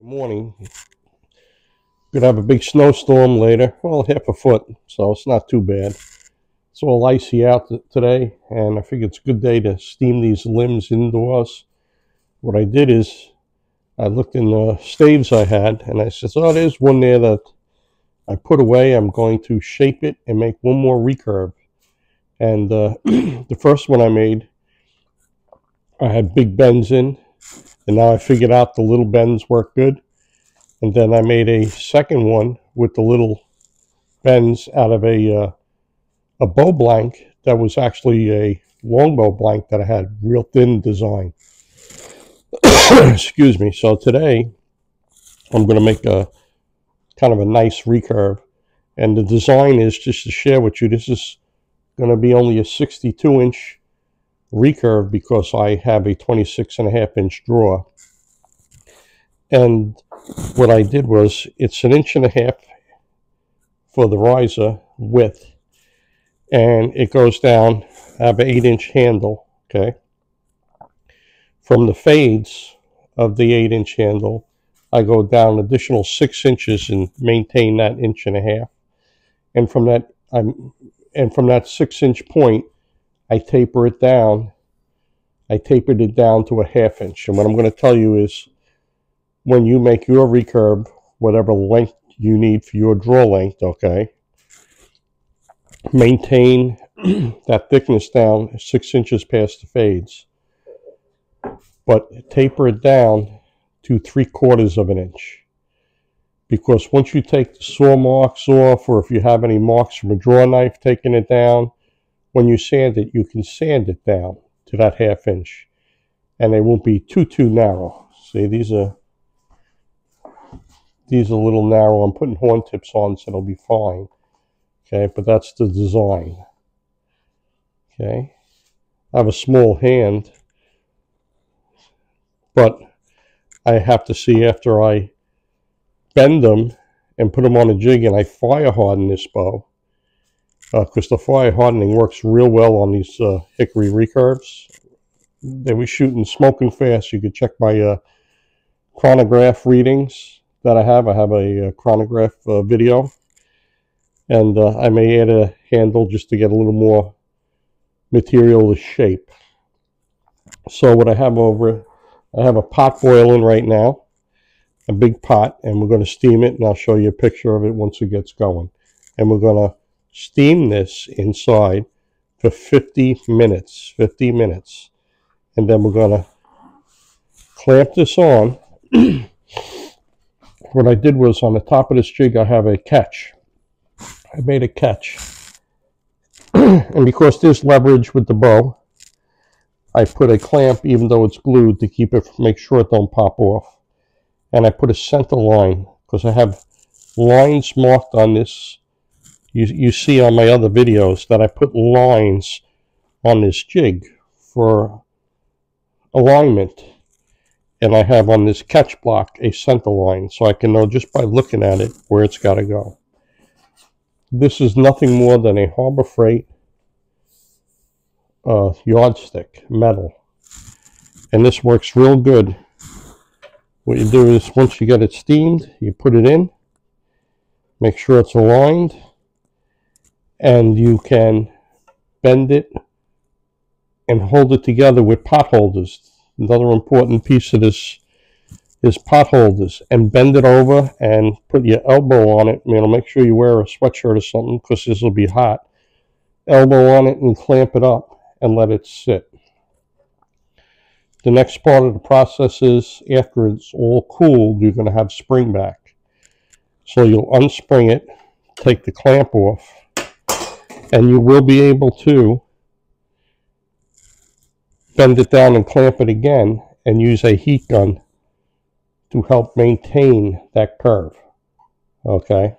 Morning. Could have a big snowstorm later. Well, half a foot, so it's not too bad. It's all icy out today, and I figure it's a good day to steam these limbs indoors. What I did is I looked in the staves I had, and I said, oh, there's one there that I put away. I'm going to shape it and make one more recurve. And the first one I made, I had big bends in, and now I figured out the little bends work good. And then I made a second one with the little bends out of a bow blank that was actually a longbow blank that I had real thin design. Excuse me. So today I'm going to make a kind of a nice recurve, and the design is just to share with you. This is going to be only a 62-inch recurve because I have a 26.5-inch draw. And what I did was, it's 1.5 inches for the riser width, and it goes down. I have an 8-inch handle, okay? From the fades of the 8-inch handle, I go down an additional 6 inches and maintain that 1.5 inches. And from that, 6-inch point, I taper it down. I tapered it down to a 1/2 inch. And what I'm going to tell you is, when you make your recurve, whatever length you need for your draw length, okay, maintain that thickness down 6 inches past the fades, but taper it down to 3/4 inch. Because once you take the saw marks off, or if you have any marks from a draw knife taking it down, when you sand it, you can sand it down to that 1/2 inch, and they won't be too narrow. See, these are a little narrow. I'm putting horn tips on, so it'll be fine. Okay, but that's the design. Okay, I have a small hand, but I have to see after I bend them and put them on a jig, and I fire harden this bow, because the fire hardening works real well on these hickory recurves. They were shooting smoking fast. You could check my chronograph readings that I have. I have a chronograph video, and I may add a handle just to get a little more material to shape. So what I have over, I have a pot boiling right now, a big pot, and we're going to steam it, and I'll show you a picture of it once it gets going. And we're going to steam this inside for 50 minutes, and then we're going to clamp this on. What I did was, on the top of this jig, I have a catch. I made a catch. And because there's leverage with the bow, I put a clamp, even though it's glued, to keep it, make sure it don't pop off. And I put a center line, because I have lines marked on this. You see on my other videos that I put lines on this jig for alignment. And I have on this catch block a center line, so I can know just by looking at it where it's got to go. This is nothing more than a Harbor Freight yardstick, metal. And this works real good. What you do is, once you get it steamed, you put it in, make sure it's aligned, and you can bend it and hold it together with pot holders. Another important piece of this is pot holders, and bend it over and put your elbow on it. Make sure you wear a sweatshirt or something, because this will be hot. Elbow on it and clamp it up and let it sit. The next part of the process is, after it's all cooled, you're going to have spring back. So you'll unspring it, take the clamp off, and you will be able to bend it down and clamp it again, and use a heat gun to help maintain that curve. Okay,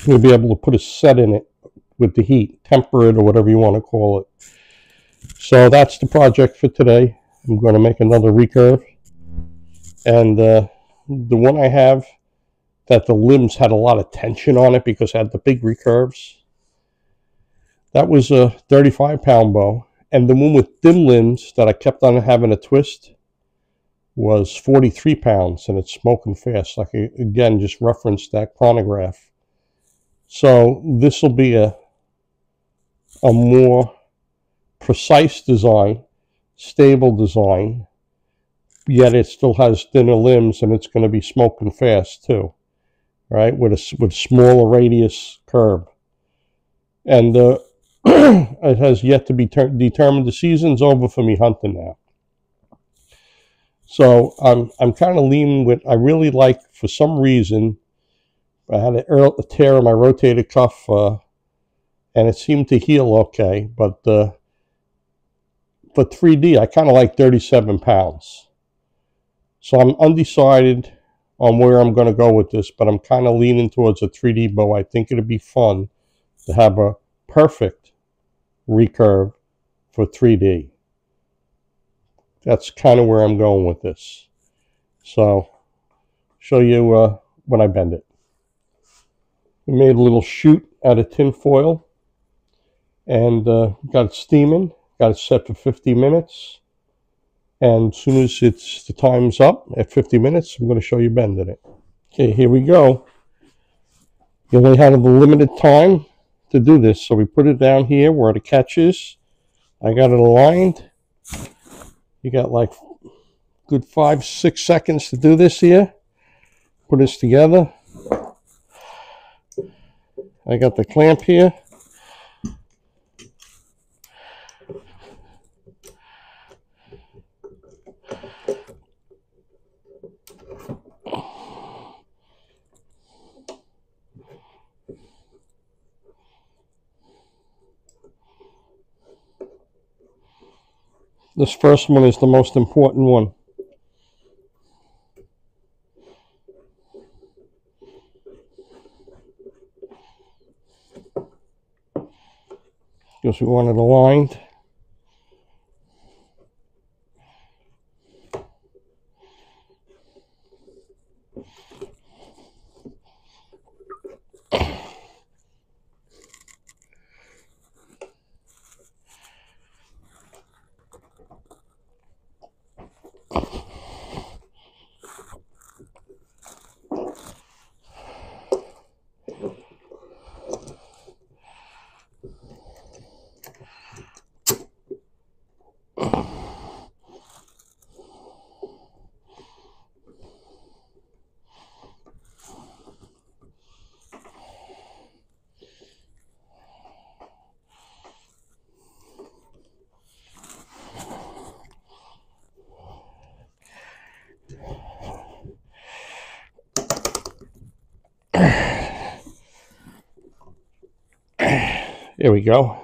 you'll be able to put a set in it with the heat, temper it, or whatever you want to call it. So that's the project for today. I'm going to make another recurve, and the one I have, that the limbs had a lot of tension on it because I had the big recurves, that was a 35-pound bow. And the one with thin limbs that I kept on having a twist, was 43 pounds, and it's smoking fast. Like, again, just referenced that chronograph. So this will be a more precise design, stable design, yet it still has thinner limbs, and it's going to be smoking fast too, right? With smaller radius curb, and it has yet to be determined. The season's over for me hunting now, so I'm kind of leaning with. I really like, for some reason, I had a tear in my rotator cuff, and it seemed to heal okay, but for 3D, I kind of like 37 pounds. So I'm undecided on where I'm going to go with this, but I'm kind of leaning towards a 3D bow. I think it'd be fun to have a perfect recurve for 3D. That's kind of where I'm going with this. So, show you when I bend it. We made a little chute out of tin foil, and got it steaming. Got it set for 50 minutes. And as soon as the time's up at 50 minutes, I'm going to show you bending it. Okay, here we go. You only had a limited time to do this, so we put it down here where the catch is. I got it aligned. You got like good 5-6 seconds to do this here. Put this together. I got the clamp here. This first one is the most important one. Because we want it aligned. There we go.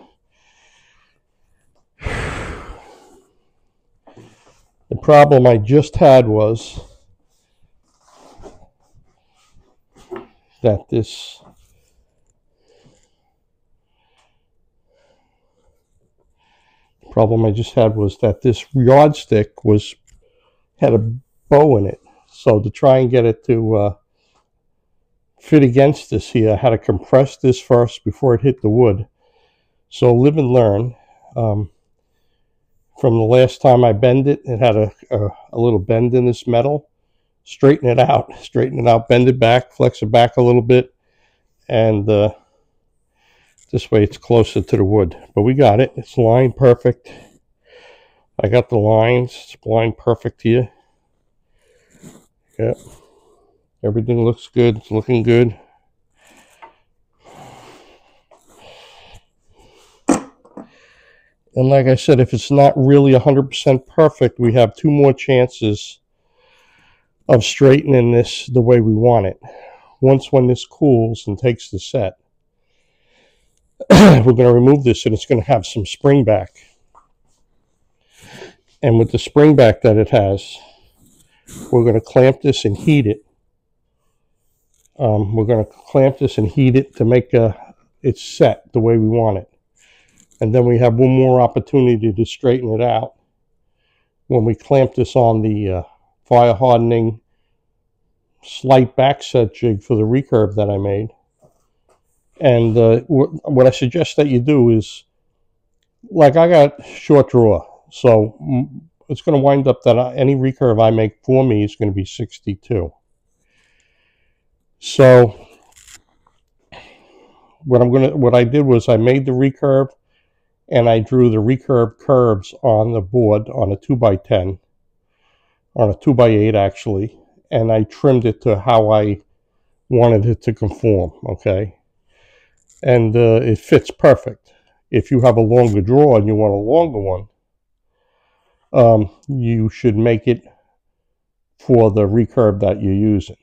The problem I just had was that this yardstick had a bow in it. So to try and get it to fit against this here, I had to compress this first before it hit the wood. So live and learn. From the last time I bend it, it had a little bend in this metal. Straighten it out, bend it back, flex it back a little bit, and this way it's closer to the wood. But we got it. It's lined perfect. I got the lines. It's lined perfect here. Yep. Everything looks good. It's looking good. And like I said, if it's not really 100% perfect, we have 2 more chances of straightening this the way we want it. When this cools and takes the set, we're going to remove this, and it's going to have some spring back. And with the spring back that it has, we're going to clamp this and heat it. We're going to clamp this and heat it to make it set the way we want it. And then we have one more opportunity to straighten it out when we clamp this on the fire hardening slight back set jig for the recurve that I made. And what I suggest that you do is, like, I got short draw, so it's going to wind up that any recurve I make for me is going to be 62. So what I did was I made the recurve, and I drew the recurve curves on the board on a 2x10, on a 2x8 actually, and I trimmed it to how I wanted it to conform, okay? And it fits perfect. If you have a longer draw and you want a longer one, you should make it for the recurve that you're using.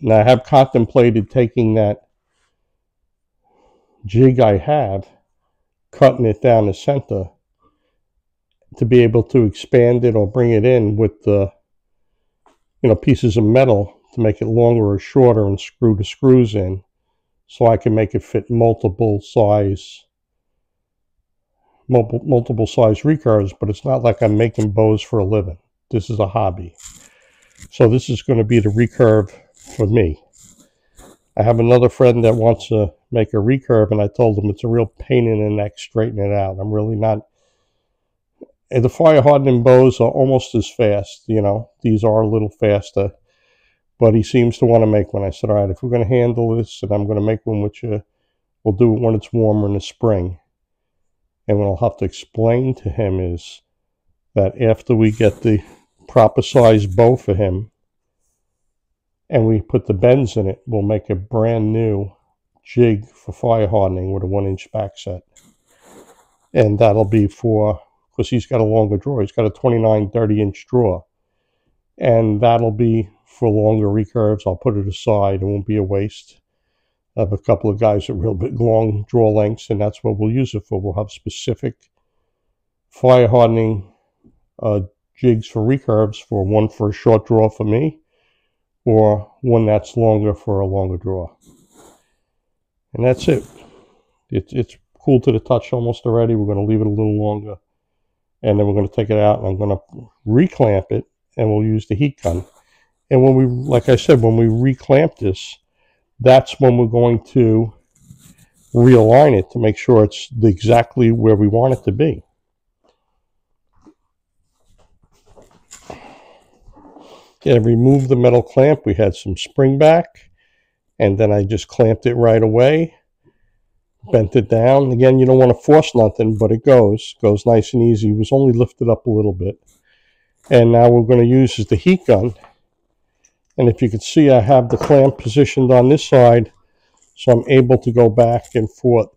Now, I have contemplated taking that jig I have, cutting it down the center to be able to expand it or bring it in with the, pieces of metal to make it longer or shorter and screw the screws in, so I can make it fit multiple size recurves. But it's not like I'm making bows for a living. This is a hobby. So this is going to be the recurve for me. I have another friend that wants to make a recurve, and I told him it's a real pain in the neck straightening it out. I'm really not. And the fire hardening bows are almost as fast, These are a little faster, but he seems to want to make one. I said, all right, if we're going to handle this, and I'm going to make one with you, we'll do it when it's warmer in the spring. And what I'll have to explain to him is that after we get the proper size bow for him, and we put the bends in it, we'll make a brand new jig for fire hardening with a 1-inch back set. And that'll be for, because he's got a longer draw. He's got a 29, 30-inch draw. And that'll be for longer recurves. I'll put it aside. It won't be a waste. I have a couple of guys with real big long draw lengths, and that's what we'll use it for. We'll have specific fire hardening jigs for recurves, for one for a short draw for me, or one that's longer for a longer draw. And that's it. It's cool to the touch almost already. We're going to leave it a little longer, and then we're going to take it out, and I'm going to reclamp it, and we'll use the heat gun. And when we, like I said, when we reclamp this, that's when we're going to realign it to make sure it's exactly where we want it to be. Okay, I removed the metal clamp. We had some spring back, and then I just clamped it right away, bent it down. Again, you don't want to force nothing, but it goes nice and easy. It was only lifted up a little bit. And now we're going to use the heat gun. And if you can see, I have the clamp positioned on this side, so I'm able to go back and forth,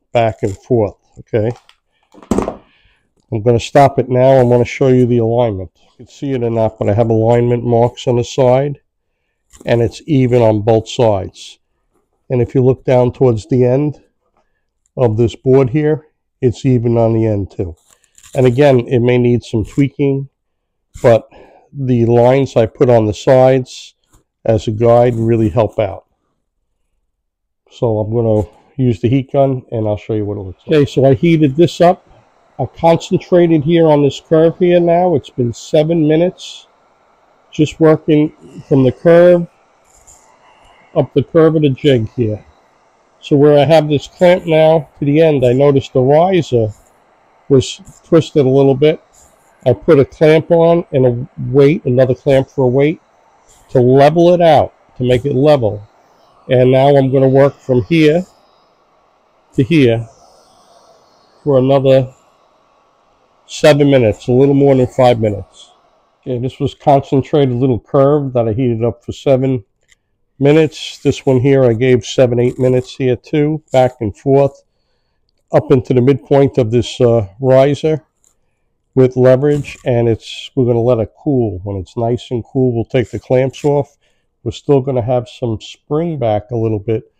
okay? I'm going to stop it now. I want to show you the alignment. You can see it or not, but I have alignment marks on the side, and it's even on both sides. And if you look down towards the end of this board here, it's even on the end too. And again, it may need some tweaking, but the lines I put on the sides as a guide really help out. So I'm going to use the heat gun, and I'll show you what it looks like. Okay, so I heated this up. I concentrated here on this curve here now. It's been 7 minutes, just working from the curve up the curve of the jig here. So where I have this clamp now to the end, I noticed the riser was twisted a little bit. I put a clamp on and a weight, another clamp for a weight, to level it out, to make it level. And now I'm going to work from here to here for another 7 minutes, a little more than 5 minutes. Okay, this was concentrated little curve that I heated up for 7 minutes. This one here I gave 7-8 minutes here too, back and forth up into the midpoint of this riser with leverage, and we're going to let it cool. When it's nice and cool, we'll take the clamps off. We're still going to have some spring back a little bit,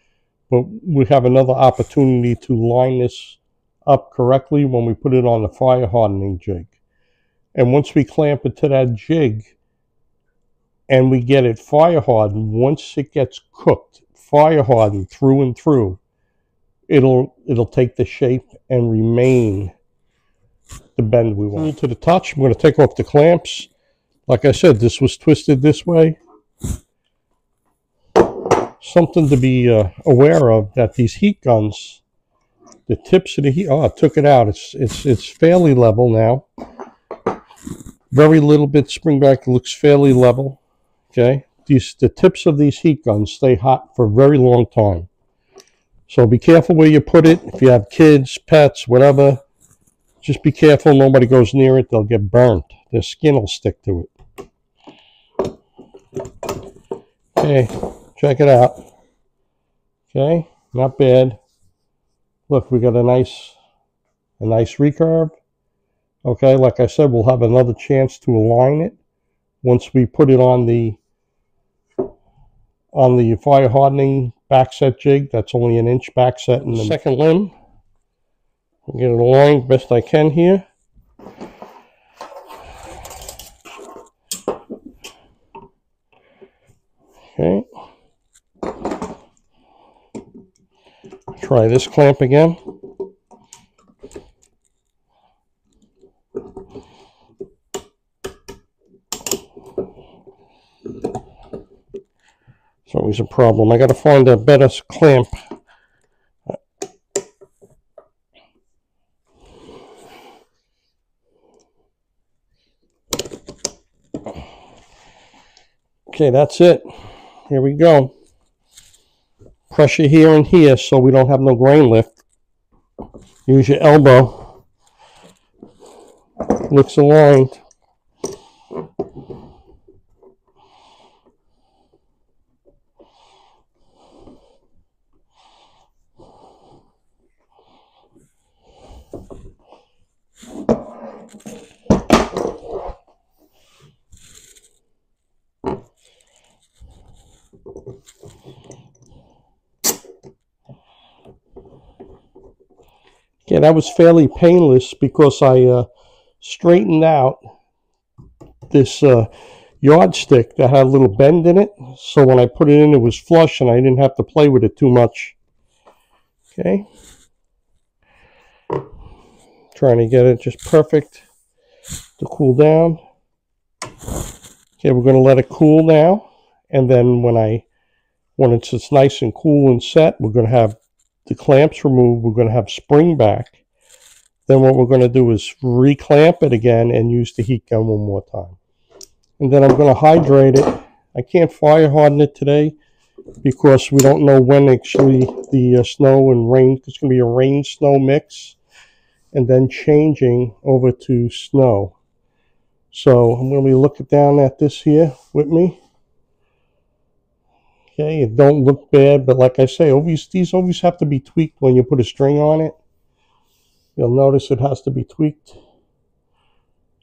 but we have another opportunity to line this up correctly when we put it on the fire hardening jig. And once we clamp it to that jig and we get it fire hardened, once it gets cooked, fire hardened through and through, it'll take the shape and remain the bend we want. To the touch, I'm going to take off the clamps. Like I said, this was twisted this way. Something to be aware of, that these heat guns, the tips of the heat, oh, I took it out. It's fairly level now. Very little bit spring back. It looks fairly level. Okay. The tips of these heat guns stay hot for a very long time. So be careful where you put it. If you have kids, pets, whatever, just be careful. Nobody goes near it. They'll get burnt. Their skin will stick to it. Okay, check it out. Okay, not bad. Look, we got a nice recurve. Okay, like I said, we'll have another chance to align it once we put it on the fire hardening back set jig. That's only an inch back set in the second limb. I'll get it aligned best I can here. Okay. Try this clamp again. It's always a problem. I got to find a better clamp. Okay, that's it. Here we go. Pressure here and here so we don't have no grain lift. Use your elbow. Looks aligned. Yeah, that was fairly painless because I straightened out this yardstick that had a little bend in it. So when I put it in, it was flush and I didn't have to play with it too much. Okay. Trying to get it just perfect to cool down. Okay, we're going to let it cool now. And then when it's nice and cool and set, we're going to have the clamps removed. We're going to have spring back. Then what we're going to do is reclamp it again and use the heat gun one more time. And then I'm going to hydrate it. I can't fire harden it today because we don't know when actually the snow and rain, it's going to be a rain-snow mix and then changing over to snow. So I'm going to be looking down at this here with me. Okay, it don't look bad, but like I say, these always have to be tweaked when you put a string on it. You'll notice it has to be tweaked.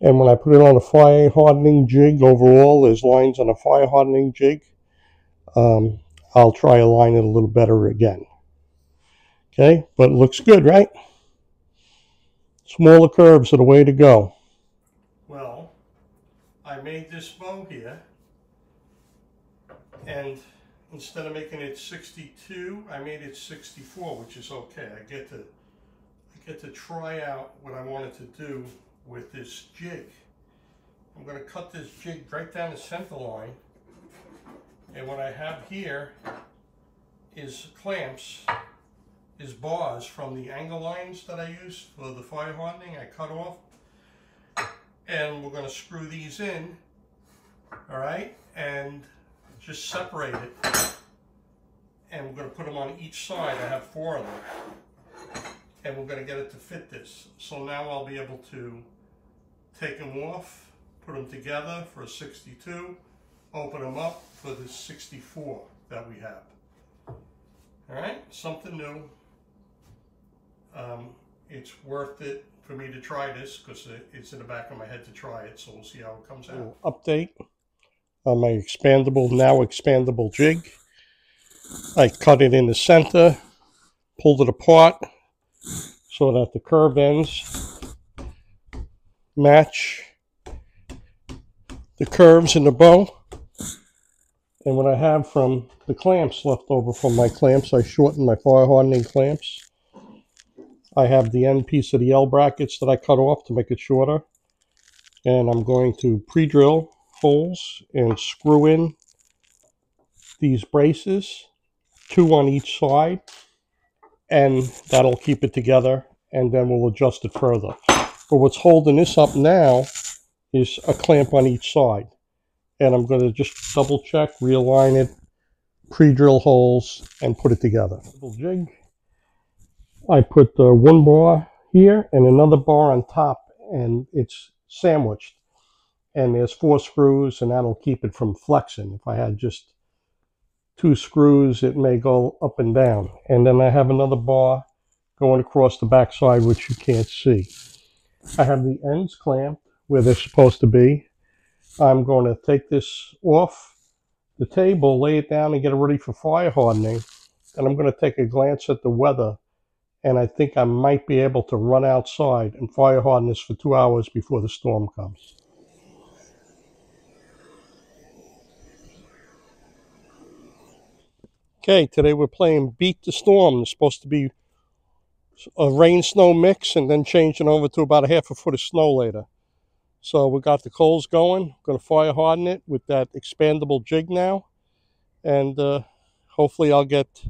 And when I put it on a fire hardening jig, overall, there's lines on a fire hardening jig. I'll try to line it a little better again. Okay, but it looks good, right? Smaller curves are the way to go. Well, I made this bow here, and instead of making it 62, I made it 64, which is okay. I get to try out what I wanted to do with this jig. I'm going to cut this jig right down the center line, and what I have here is clamps, is bars from the angle lines that I use for the fire hardening. I cut off, and we're going to screw these in, all right, and just separate it, and we're going to put them on each side. I have 4 of them, and we're going to get it to fit this. So now I'll be able to take them off, put them together for a 62, open them up for the 64 that we have. All right, something new. It's worth it for me to try this because it's in the back of my head to try it, so we'll see how it comes out. Update on my now expandable jig. I cut it in the center, pulled it apart so that the curve ends match the curves in the bow. And what I have from the clamps left over from my clamps, I shortened my fire hardening clamps. I have the end piece of the L brackets that I cut off to make it shorter. And I'm going to pre-drill holes and screw in these braces, 2 on each side, and that'll keep it together, and then we'll adjust it further. But what's holding this up now is a clamp on each side. And I'm going to just double check, realign it, pre-drill holes, and put it together. Jig. I put one bar here and another bar on top, and it's sandwiched. And there's 4 screws, and that'll keep it from flexing. If I had just 2 screws, it may go up and down. And then I have another bar going across the back side, which you can't see. I have the ends clamped where they're supposed to be. I'm going to take this off the table, lay it down, and get it ready for fire hardening. And I'm going to take a glance at the weather, and I think I might be able to run outside and fire harden this for 2 hours before the storm comes. Okay, today we're playing Beat the Storm. It's supposed to be a rain-snow mix and then changing over to about a half a foot of snow later. So we got the coals going. I'm going to fire harden it with that expandable jig now. And hopefully I'll get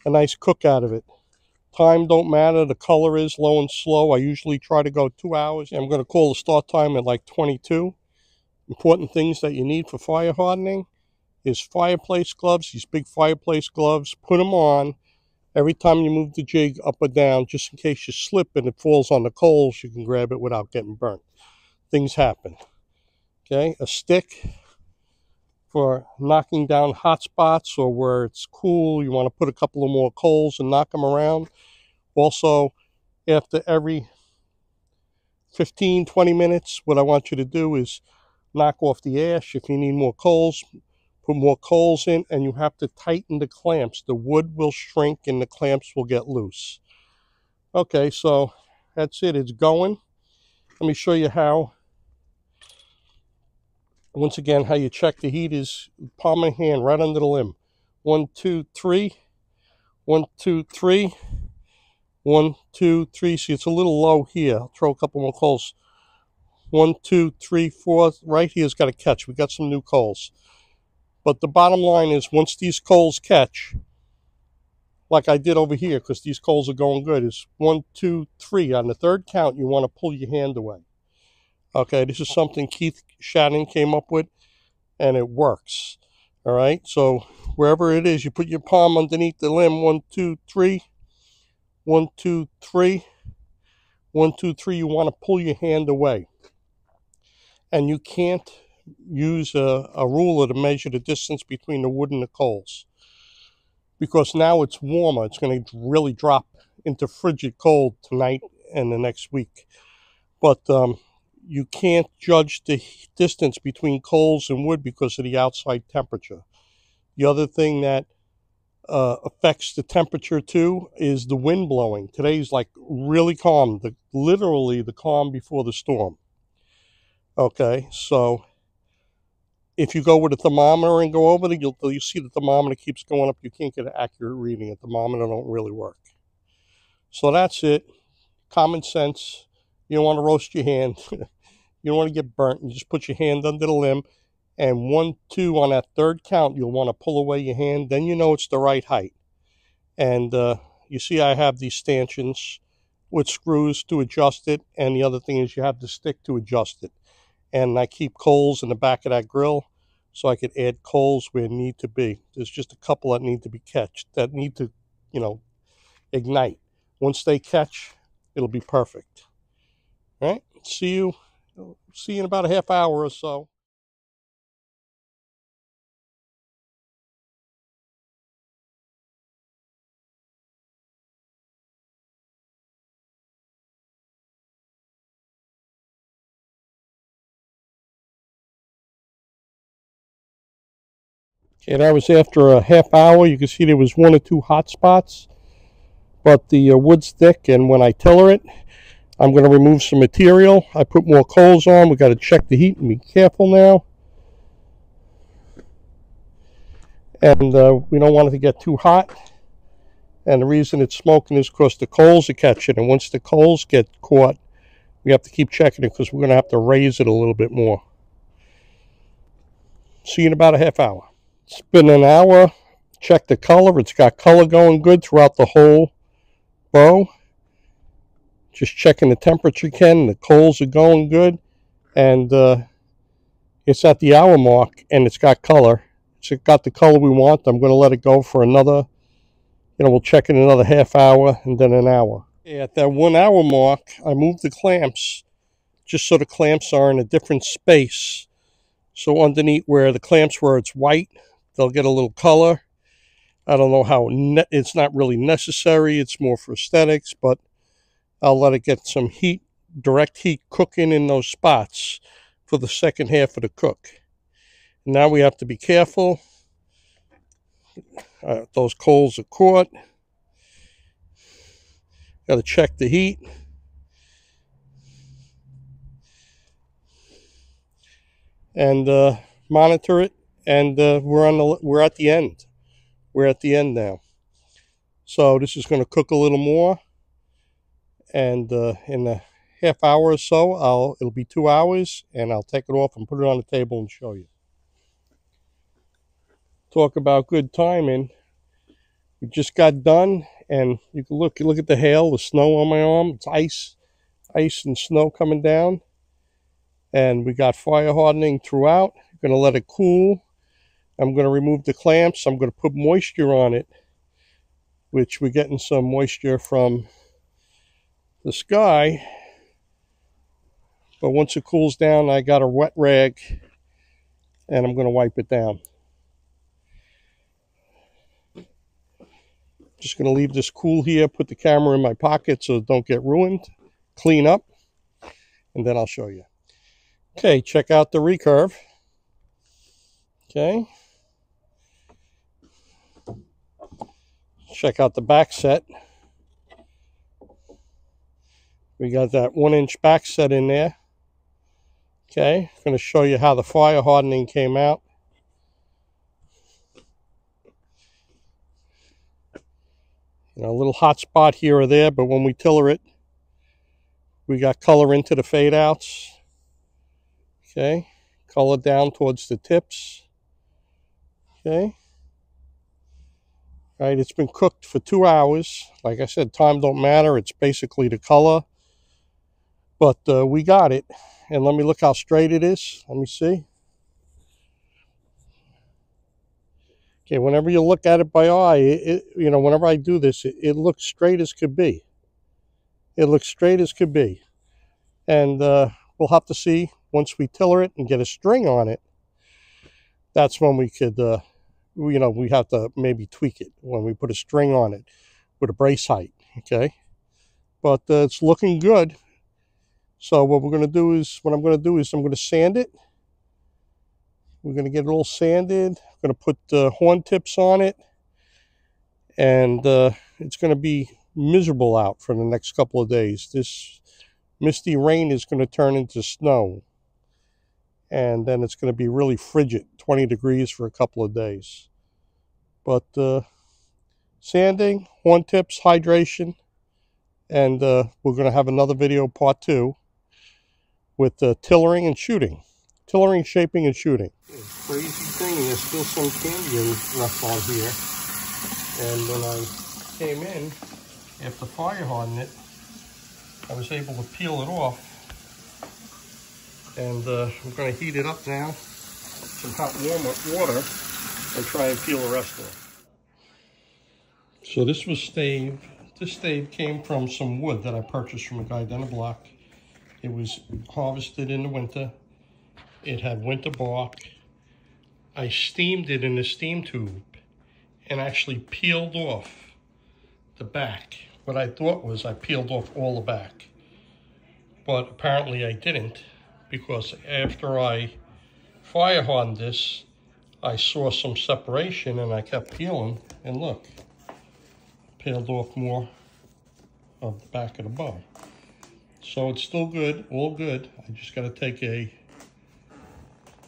a nice cook out of it. Time don't matter. The color is low and slow. I usually try to go 2 hours. I'm going to call the start time at like 22. Important things that you need for fire hardening is fireplace gloves, these big fireplace gloves. Put them on every time you move the jig up or down, just in case you slip and it falls on the coals, you can grab it without getting burnt. Things happen. Okay, a stick for knocking down hot spots or where it's cool, you want to put a couple of more coals and knock them around. Also, after every 15-20 minutes, what I want you to do is knock off the ash. If you need more coals, put more coals in, and you have to tighten the clamps. The wood will shrink and the clamps will get loose. Okay, so that's it. It's going. Let me show you how. Once again, how you check the heat is palm of hand right under the limb. 1, 2, 3. 1, 2, 3. 1, 2, 3. See, it's a little low here. I'll throw a couple more coals. 1, 2, 3, 4. Right here's got to catch. We got some new coals. But the bottom line is, once these coals catch, like I did over here, because these coals are going good, is 1, 2, 3. On the third count, you want to pull your hand away. Okay, this is something Keith Shannon came up with, and it works. All right, so wherever it is, you put your palm underneath the limb. 1, 2, 3. 1, 2, 3. 1, 2, 3. You want to pull your hand away. And you can't use a ruler to measure the distance between the wood and the coals, because now it's warmer. It's going to really drop into frigid cold tonight and the next week. But you can't judge the distance between coals and wood because of the outside temperature. The other thing that affects the temperature too is the wind blowing. Today's like really calm, literally the calm before the storm. Okay, so if you go with a thermometer and go over it, you'll see the thermometer keeps going up. You can't get an accurate reading. A thermometer don't really work. So that's it. Common sense. You don't want to roast your hand. You don't want to get burnt. You just put your hand under the limb. And 1, 2, on that third count, you'll want to pull away your hand. Then you know it's the right height. And you see I have these stanchions with screws to adjust it. And the other thing is you have the stick to adjust it. And I keep coals in the back of that grill so I could add coals where need to be. There's just a couple that need to be catched, that need to, ignite. Once they catch, it'll be perfect. All right, see you in about a half hour or so. Okay, that was after a half hour. You can see there was 1 or 2 hot spots, but the wood's thick, and when I tiller it, I'm going to remove some material. I put more coals on. We got to check the heat and be careful now. And we don't want it to get too hot. And the reason it's smoking is because the coals are catching. And once the coals get caught, we have to keep checking it because we're going to have to raise it a little bit more. See you in about a half hour. It's been an hour. Check the color. It's got color going good throughout the whole bow. Just checking the temperature, Ken. The coals are going good. and it's at the hour mark, and it's got color. It's got the color we want. I'm going to let it go for another, we'll check in another half hour and then an hour. At that 1 hour mark, I moved the clamps just so the clamps are in a different space. So underneath where the clamps were, it's white. They'll get a little color. I don't know how, it's not really necessary. It's more for aesthetics, but I'll let it get some heat, direct heat cooking in those spots for the second half of the cook. Now we have to be careful. Those coals are caught. Got to check the heat. And monitor it. And we're at the end. We're at the end now. So this is going to cook a little more. And in a half hour or so, it'll be 2 hours, and I'll take it off and put it on the table and show you. Talk about good timing. We just got done, and you can look at the hail, the snow on my arm. It's ice and snow coming down. And we got fire hardening throughout. I'm going to let it cool. I'm going to remove the clamps. I'm going to put moisture on it, which we're getting some moisture from the sky. But once it cools down, I got a wet rag, and I'm going to wipe it down. Just going to leave this cool here, put the camera in my pocket so it don't get ruined, clean up, and then I'll show you. Okay, check out the Recurve. Okay. Check out the back set. We got that 1-inch back set in there. Okay, I'm going to show you how the fire hardening came out. A little hot spot here or there, but when we tiller it, we got color into the fade outs. Okay, color down towards the tips. Okay. All right, it's been cooked for 2 hours. Like I said, time don't matter. It's basically the color. But we got it. And let me look how straight it is. Let me see. Okay, whenever you look at it by eye, whenever I do this, it looks straight as could be. It looks straight as could be. And we'll have to see once we tiller it and get a string on it. That's when we could, we have to maybe tweak it when we put a string on it with a brace height, okay? But it's looking good. So what I'm going to do is I'm going to sand it. We're going to get it all sanded. I'm going to put horn tips on it. And it's going to be miserable out for the next couple of days. This misty rain is going to turn into snow. And then it's going to be really frigid, 20 degrees for a couple of days. But sanding, horn tips, hydration. And we're going to have another video, part 2, with tillering and shooting. Tillering, shaping, and shooting. Crazy thing, there's still some cambium left on here. And when I came in, after fire hardening it, I was able to peel it off. And I'm going to heat it up now, some hot warm water, and try and peel the rest off. So this was stave. This stave came from some wood that I purchased from a guy down the block. It was harvested in the winter. It had winter bark. I steamed it in a steam tube and actually peeled off the back. What I thought was I peeled off all the back, but apparently I didn't, because after I fire hardened this, I saw some separation and I kept peeling, and look, peeled off more of the back of the bow. So it's still good, all good. I just got to take a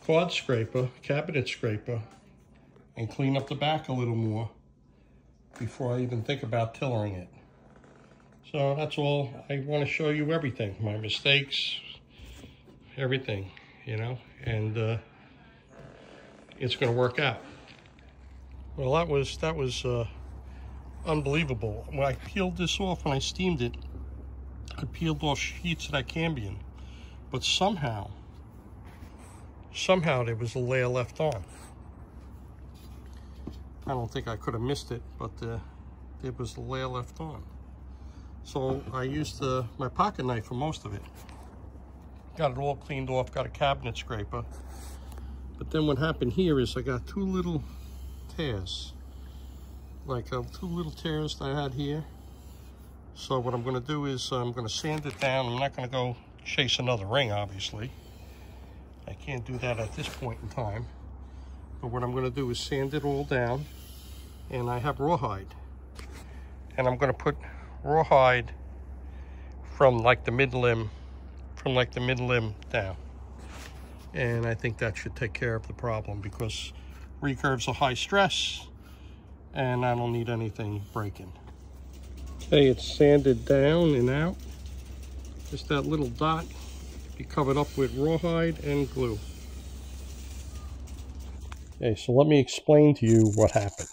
card scraper, cabinet scraper, and clean up the back a little more before I even think about tillering it. So that's all. I want to show you everything, my mistakes, everything, and it's going to work out. Well, that was unbelievable. When I peeled this off and I steamed it, I peeled off sheets of that cambium, but somehow somehow there was a layer left on. I don't think I could have missed it, but there was a layer left on. So I used my pocket knife for most of it. Got it all cleaned off, got a cabinet scraper. But then what happened here is I got two little tears. Like two little tears that I had here. So what I'm going to do is I'm going to sand it down. I'm not going to go chase another ring, obviously. I can't do that at this point in time. But what I'm going to do is sand it all down. And I have rawhide. And I'm going to put rawhide from like the mid limb down. And I think that should take care of the problem, because recurves are high stress and I don't need anything breaking. Okay, it's sanded down and out. Just that little dot be covered up with rawhide and glue. Okay, so let me explain to you what happened.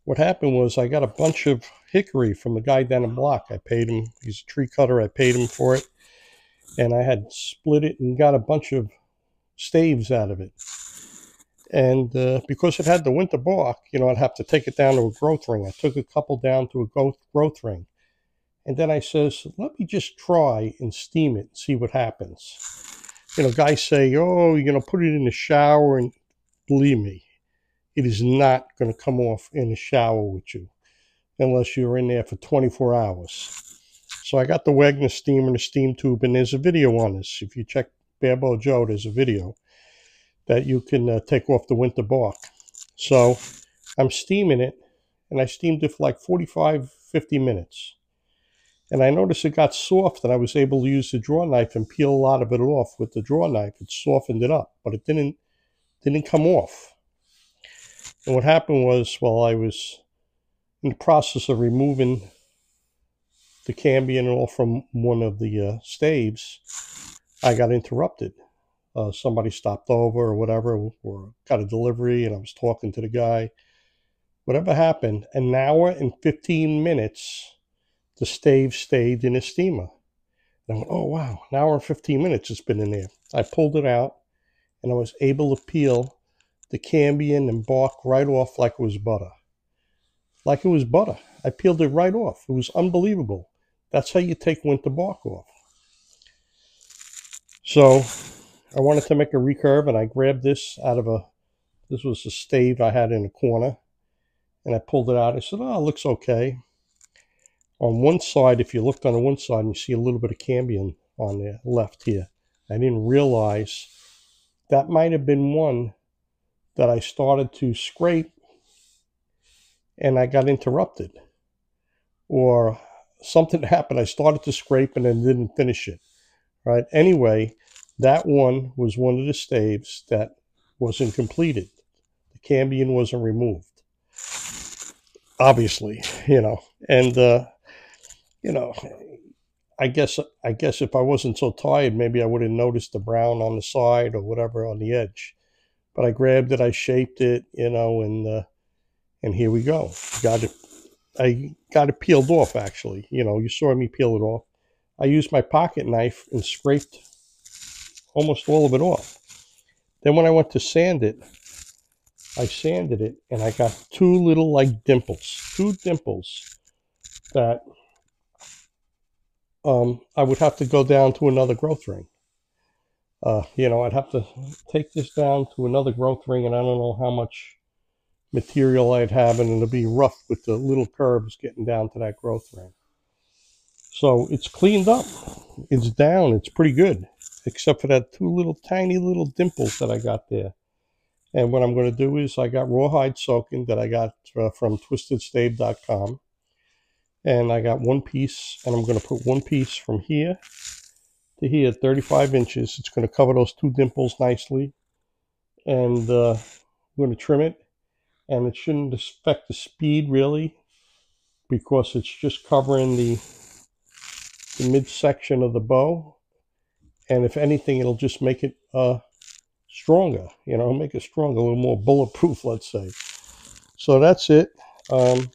What happened was I got a bunch of hickory from the guy down the block. I paid him, he's a tree cutter, I paid him for it. And I had split it and got a bunch of staves out of it. And because it had the winter bark, you know, I'd have to take it down to a growth ring. I took a couple down to a growth ring. And then I says, let me just try and steam it and see what happens. You know, guys say, oh, you're going to put it in the shower, and believe me, it is not going to come off in the shower with you unless you're in there for 24 hours. So I got the Wagner steamer and the steam tube, and there's a video on this. If you check backing.Joe, there's a video that you can take off the winter bark. So I'm steaming it, and I steamed it for like 45-50 minutes. And I noticed it got soft, and I was able to use the draw knife and peel a lot of it off with the draw knife. It softened it up, but it didn't come off. And what happened was, while I was in the process of removing the cambium and all from one of the staves, I got interrupted. Somebody stopped over or whatever, or got a delivery, and I was talking to the guy. Whatever happened, an hour and 15 minutes, the stave stayed in the steamer. And I went, oh wow, an hour and 15 minutes it's been in there. I pulled it out, and I was able to peel the cambium and bark right off like it was butter. Like it was butter. I peeled it right off. It was unbelievable. That's how you take winter bark off. So I wanted to make a recurve, and I grabbed this out of this was a stave I had in a corner, and I pulled it out. I said, oh, it looks okay. On one side, if you looked on the one side, you see a little bit of cambium on the left here. I didn't realize that might have been one that I started to scrape and I got interrupted. Or something happened. I started to scrape and then didn't finish it. Right? Anyway, that one was one of the staves that wasn't completed. The cambium wasn't removed. Obviously, you know. And you know, I guess if I wasn't so tired, maybe I would have noticed the brown on the side or whatever on the edge. But I grabbed it, I shaped it, you know, and here we go. I got it peeled off, actually. You know, you saw me peel it off. I used my pocket knife and scraped almost all of it off. Then when I went to sand it, I sanded it, and I got two little, like, dimples. Two dimples that I would have to go down to another growth ring. You know, I'd have to take this down to another growth ring, and I don't know how much material I'd have, and it'll be rough with the little curves getting down to that growth ring. So it's cleaned up. It's down. It's pretty good, except for that two little tiny little dimples that I got there. And what I'm going to do is I got rawhide soaking that I got from twistedstave.com. And I got one piece, and I'm going to put one piece from here to here, 35 inches. It's going to cover those two dimples nicely. And I'm going to trim it. And it shouldn't affect the speed, really, because it's just covering the midsection of the bow. And if anything, it'll just make it stronger, you know, make it stronger, a little more bulletproof, let's say. So that's it. I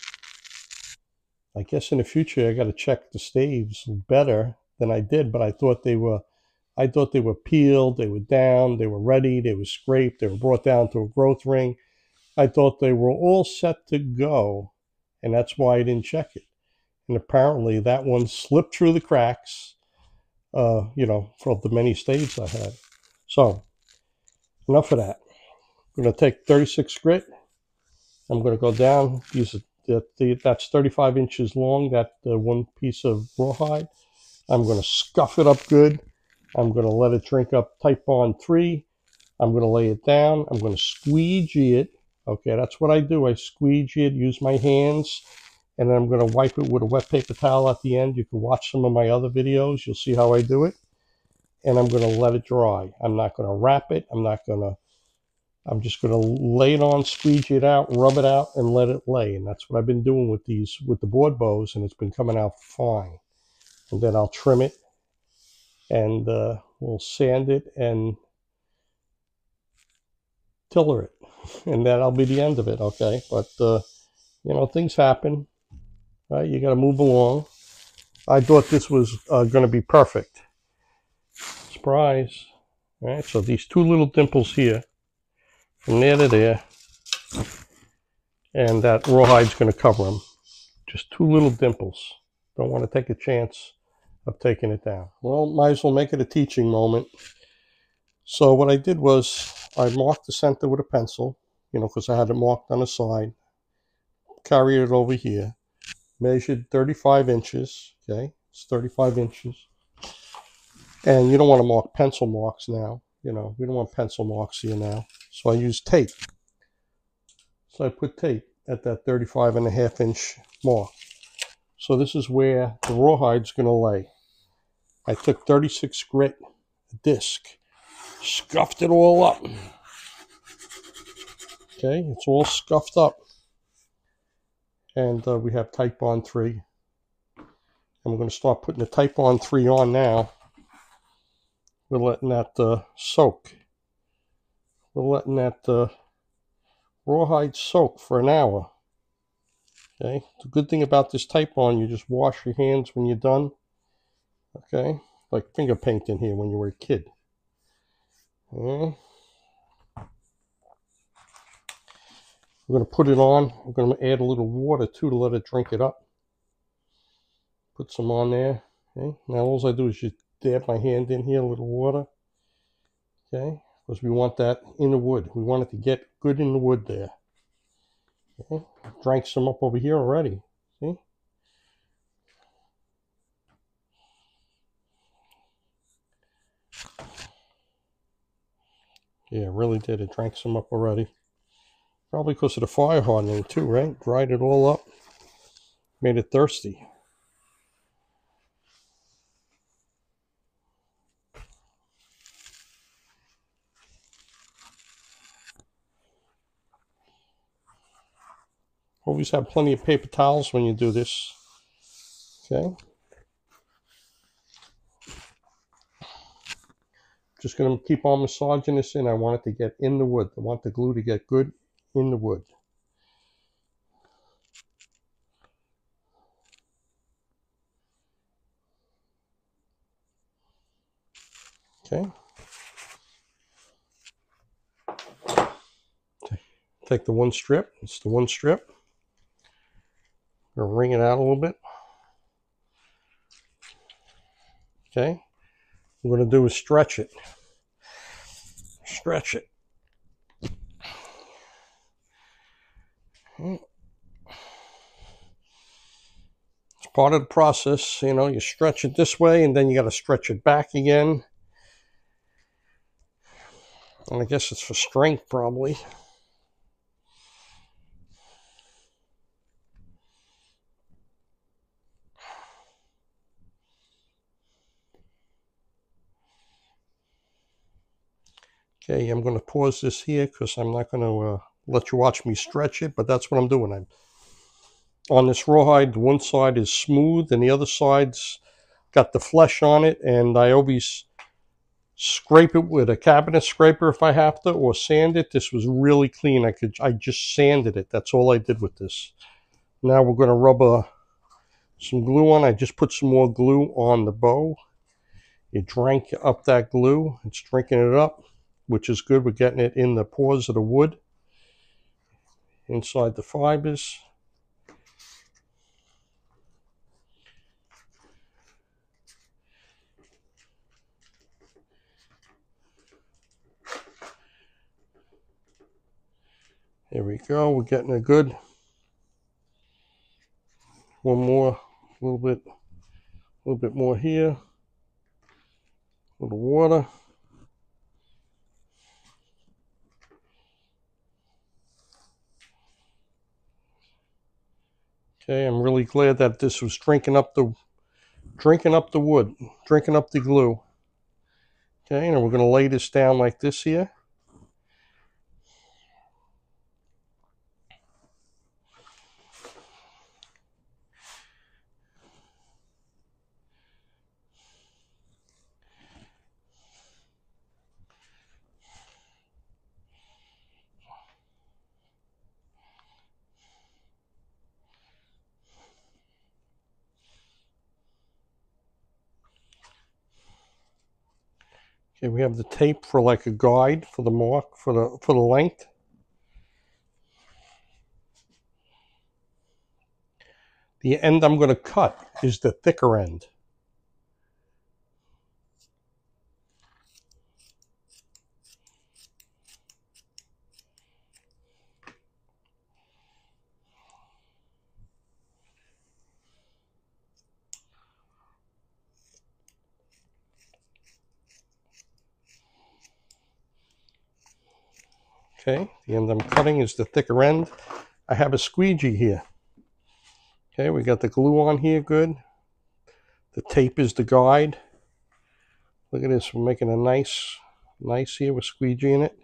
guess in the future I got to check the staves better than I did, but I thought they were I thought they were peeled, they were down, they were ready, they were scraped, they were brought down to a growth ring. I thought they were all set to go, and that's why I didn't check it. And apparently that one slipped through the cracks, you know, for the many staves I had. So, enough of that. I'm going to take 36 grit. I'm going to go down, that's 35 inches long, that one piece of rawhide. I'm going to scuff it up good. I'm going to let it drink up Type Bond 3. I'm going to lay it down. I'm going to squeegee it. Okay, that's what I do. I squeegee it, use my hands, and then I'm going to wipe it with a wet paper towel at the end. You can watch some of my other videos. You'll see how I do it. And I'm going to let it dry. I'm not going to wrap it. I'm just going to lay it on, squeegee it out, rub it out, and let it lay. And that's what I've been doing with the board bows, and it's been coming out fine. And then I'll trim it, and we'll sand it and tiller it. And that'll be the end of it, okay? But, you know, things happen, right? You got to move along. I thought this was going to be perfect. Surprise. All right, so these two little dimples here, from there to there, and that rawhide's going to cover them. Just two little dimples. Don't want to take a chance of taking it down. Well, might as well make it a teaching moment. So what I did was I marked the center with a pencil, you know, because I had it marked on the side. Carried it over here. Measured 35 inches. Okay, it's 35 inches. And you don't want to mark pencil marks now. You know, we don't want pencil marks here now. So I used tape. So I put tape at that 35.5 inch mark. So this is where the rawhide's going to lay. I took 36 grit disc, scuffed it all up. Okay, it's all scuffed up. And we have Type Bond 3. And we're going to start putting the Type Bond 3 on now. We're letting that soak. We're letting that rawhide soak for an hour. Okay, the good thing about this Type Bond, you just wash your hands when you're done. Okay, like finger painting here when you were a kid. Okay. We're going to put it on. I'm going to add a little water too to let it drink it up. Put some on there. Okay, now all I do is just dab my hand in here, a little water. Okay, because we want that in the wood. We want it to get good in the wood there. Okay, drank some up over here already. See? Yeah, really did. It drank some up already. Probably because of the fire hardening too, right? Dried it all up. Made it thirsty. Always have plenty of paper towels when you do this. Okay. Just going to keep on massaging this in. I want it to get in the wood. I want the glue to get good in the wood. Okay. Take the one strip. It's the one strip. I'm going to wring it out a little bit. Okay. What we're going to do is stretch it. Stretch it. It's part of the process. You know, you stretch it this way and then you got to stretch it back again. And I guess it's for strength probably. Okay, I'm going to pause this here because I'm not going to let you watch me stretch it, but that's what I'm doing. On this rawhide, one side is smooth and the other side's got the flesh on it, and I always scrape it with a cabinet scraper if I have to, or sand it. This was really clean. I just sanded it. That's all I did with this. Now we're going to rub some glue on. I just put some more glue on the bow. It drank up that glue. It's drinking it up, which is good. We're getting it in the pores of the wood, inside the fibers. There we go. We're getting a good. One more, a little bit more here. A little water. Okay, I'm really glad that this was drinking up the wood, drinking up the glue. Okay, and we're going to lay this down like this here. Okay, we have the tape for like a guide for the mark, for the length. The end I'm going to cut is the thicker end. Okay, the end I'm cutting is the thicker end. I have a squeegee here. Okay, we got the glue on here, good. The tape is the guide. Look at this, we're making a nice here with squeegee in it.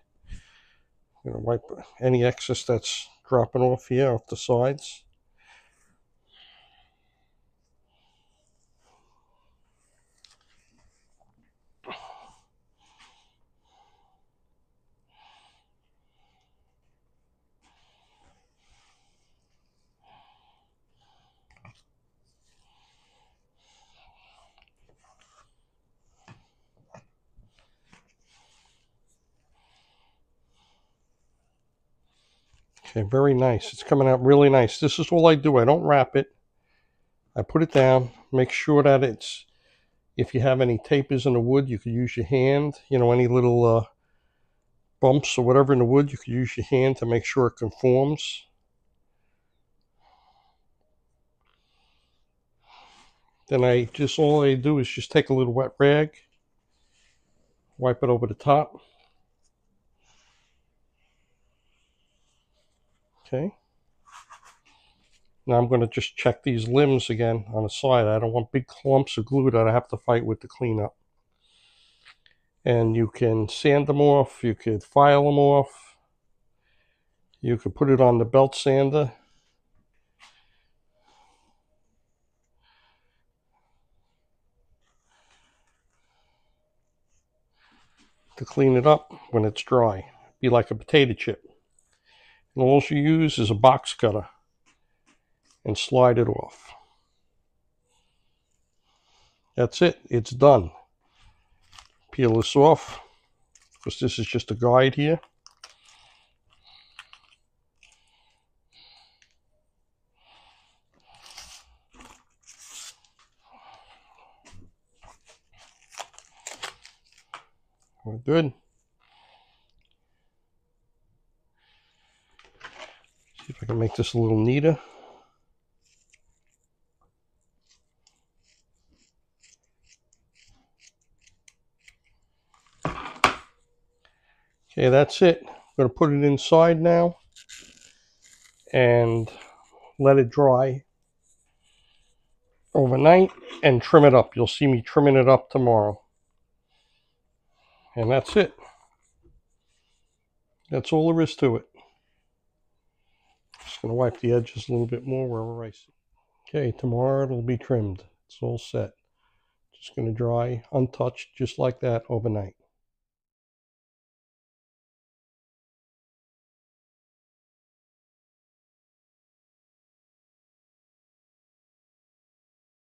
I'm going to wipe any excess that's dropping off here, off the sides. Okay, very nice. It's coming out really nice. This is all I do. I don't wrap it. I put it down, make sure that it's, if you have any tapers in the wood, you could use your hand. You know, any little bumps or whatever in the wood, you could use your hand to make sure it conforms. Then all I do is just take a little wet rag, wipe it over the top. Okay. Now I'm going to just check these limbs again on the side. I don't want big clumps of glue that I have to fight with to clean up. And you can sand them off, you could file them off, you could put it on the belt sander. To clean it up when it's dry. Be like a potato chip. And all you use is a box cutter and slide it off. That's it. It's done. Peel this off because this is just a guide here. We're good. See if I can make this a little neater. Okay, that's it. I'm going to put it inside now and let it dry overnight and trim it up. You'll see me trimming it up tomorrow. And that's it. That's all there is to it. Just going to wipe the edges a little bit more wherever I see. Okay, tomorrow it'll be trimmed. It's all set. Just going to dry untouched just like that overnight.